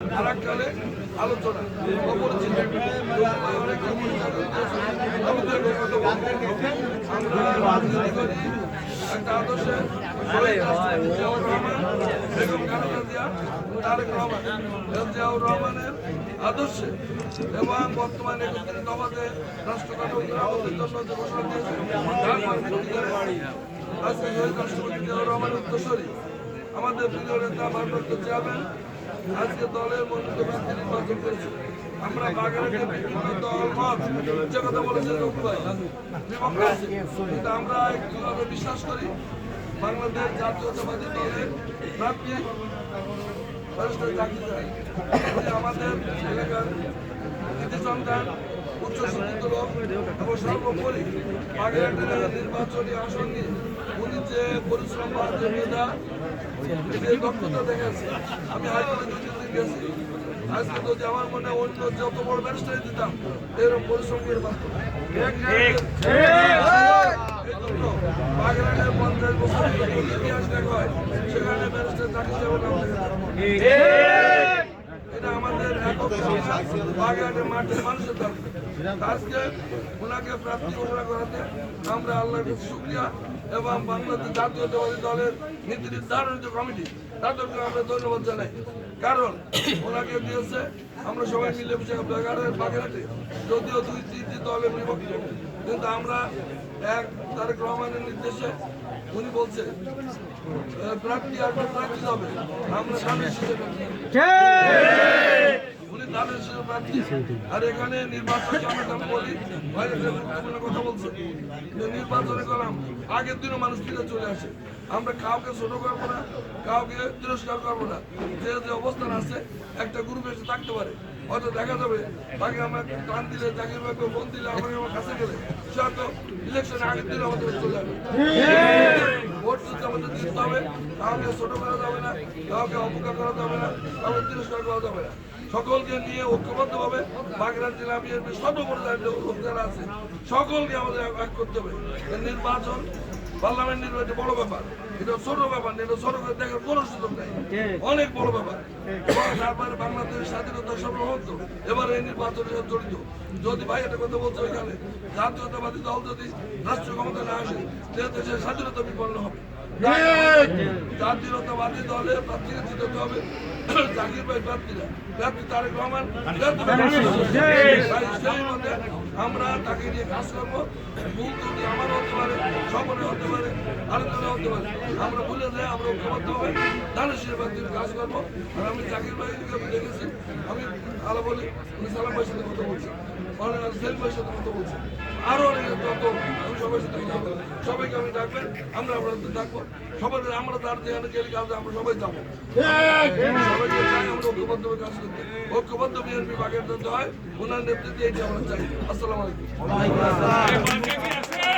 আরেককালে আলোচনা অপরিচিত আমরা রাজনীতি করি একটা আদর্শে বেগম খালেদা জিয়া, তারেক রহমান, জিয়াউর রহমানের আদর্শে এবং বর্তমানে দফাতে রাষ্ট্র গঠন আমাদের জন্য যে ঘোষণা দিয়েছে আজকে রাষ্ট্রপতি জিয়াউর রহমানের উত্তরসূরি আমাদের প্রিয় নেতা ভারপ্রাপ্ত চেয়ারম্যান আজকে দলের মনোনীত প্রার্থী নির্বাচন করেছে। আমরা বাগেরহাটের বিভিন্ন দল মত যে কথা বলেছেন কিন্তু আমরা একটুভাবে বিশ্বাস করি বাংলাদেশ জাতীয়তাবাদী দলের প্রার্থী আমাদের এলাকার কৃতি সন্তান উচ্চ শিক্ষিত লোক এবং সর্বোপরি বাগেরহাটের নির্বাচনী আসন নিয়ে উনি যে পরিশ্রম বা যে মেধা যে দক্ষতা দেখেছে আমি হাইকোর্টে দুদিন গেছি। আজকে তো আমার মনে অন্য যত বড় ব্যারিস্টার দিতাম এরকম পরিশ্রম করে পারতাম। বাগেরহাটের 50 বছর ইতিহাস দেখা হয় সেখানে ব্যারিস্টার চাকরি এটা আমাদের একক বাগেরহাটের মাঠের মানুষের দাবি। আজকে ওনাকে প্রার্থী ঘোষণা করাতে আমরা আল্লাহর কাছে শুকরিয়া এবং বাংলাদেশ জাতীয়তাবাদী দলের নীতি নির্ধারণী কমিটি তাদেরকে আমরা ধন্যবাদ জানাই। কারণ ওনাকে দিয়েছে আমরা সবাই মিলে বাগেরহাটে যদিও 2-3টি দলের বিভক্ত কিন্তু আমরা এক তারেক রহমানের নির্দেশে উনি বলছে প্রার্থী আর প্রার্থী হবে আমরা ধানের শীষে উনি ধানের শীষে প্রার্থী। আর এখানে নির্বাচন আমি বলি গুরুত্বপূর্ণ কথা বলছে নির্বাচনে করলাম আগের দিনও মানুষ ফিরে চলে আসে। আমরা কাউকে ছোট করবো না, কাউকে তিরস্কার করবো না। যে যে অবস্থান আছে একটা গ্রুপ এসে থাকতে পারে হয়তো দেখা যাবে তাকে আমার টান দিলে জাকির ভাইকে ফোন দিলে আমাকে আমার কাছে গেলে সে হয়তো ইলেকশনে আগের দিন আমাদের চলে যাবে। ভোট যদি আমাদের দিতে হবে কাউকে ছোট করা যাবে না, কাউকে অপকার করা যাবে না, কাউকে তিরস্কার করা যাবে না। সকলকে নিয়ে ঐক্যবদ্ধ ভাবে বাগেরহাট জেলা বিএনপির সর্বপর্যায়ের লোক যারা আছে সকলকে আমাদের এক করতে হবে। নির্বাচন পার্লামেন্ট নির্বাচন বড় ব্যাপার, এটা ছোট ব্যাপার না, এটা ছোট করে দেখার কোনো সুযোগ নেই, অনেক বড় ব্যাপার। তারপরে বাংলাদেশের স্বাধীনতা সর্বভৌমত্ব এবার এই নির্বাচনের সাথে জড়িত। যদি ভাই একটা কথা বলছে ওইখানে জাতীয়তাবাদী দল যদি রাষ্ট্র ক্ষমতা না আসে দেশের স্বাধীনতা বিপন্ন হবে। জাতীয়তাবাদী দলে প্রার্থীকে জিতাতে হবে জাকির ভাই প্রার্থীরা, প্রার্থী তারেক রহমান, সেই মতে আমরা তাকে নিয়ে কাজ করবো। ভুল যদি আমারও হতে পারে, সকলে হতে পারে, আলোচনা হতে পারে, আমরা ভুলে যাই আমরা ঐক্যবদ্ধ হবে ধানের শীষের প্রার্থীর কাজ করবো। আর আমি জাকির ভাইকে দেখেছি, আমি আলো বলি উনি সালাম ভাইয়ের সাথে কথা বলছি, সেলিম ভাইয়ের সাথে কথা বলছি, আরো অনেক তত আমি সবার সাথে কথা বলবো। সবাইকে আমি ডাকবেন, আমরা আপনাদের ডাকবো সবাই, আমরা তার যেখানে গেলে কাজে আমরা সবাই যাবো। সবাইকে চাই আমরা ঐক্যবদ্ধভাবে কাজ করতে, ঐক্যবদ্ধ বিএনপি বাগেরহাট হয় ওনার নেতৃত্বে এইটা আমরা চাই। আসসালামু আলাইকুম।